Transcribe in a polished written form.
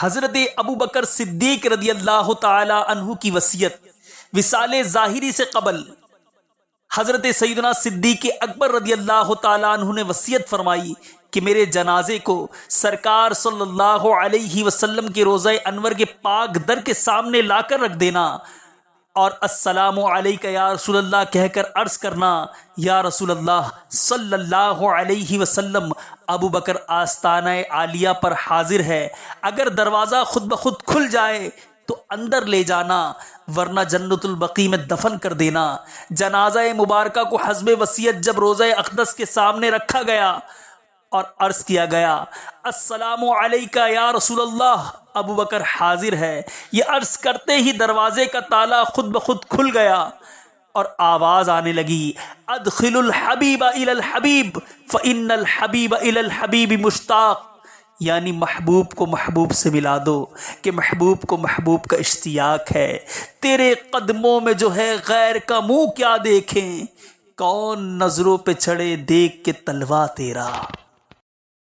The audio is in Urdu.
حضرت ابو بکر صدیق رضی اللہ تعالی عنہ کی وصیت وصال ظاہری سے قبل حضرت سیدنا صدیق اکبر رضی اللہ تعالی عنہ نے وصیت فرمائی کہ میرے جنازے کو سرکار صلی اللہ علیہ وسلم کے روضہ انور کے پاک در کے سامنے لا کر رکھ دینا اور السلام علیکہ یا رسول اللہ کہہ کر عرض کرنا، یا رسول اللہ صلی اللہ علیہ وسلم، ابو بکر آستانہ عالیہ پر حاضر ہے، اگر دروازہ خود بخود کھل جائے تو اندر لے جانا ورنہ جنت البقیع میں دفن کر دینا۔ جنازہ مبارکہ کو حسب وصیت جب روضہ اقدس کے سامنے رکھا گیا اور عرض کیا گیا السلام علیکہ یا رسول اللہ، ابو بکر حاضر ہے، یہ عرض کرتے ہی دروازے کا تالا خود بخود کھل گیا اور آواز آنے لگی ادخل الحبیب الی الحبیب فإن الحبیب الی الحبیب مشتاق، یعنی محبوب کو محبوب سے ملا دو کہ محبوب کو محبوب کا اشتیاق ہے۔ تیرے قدموں میں جو ہے غیر کا منہ کیا دیکھیں، کون نظروں پہ چڑھے دیکھ کے تلوا تیرا۔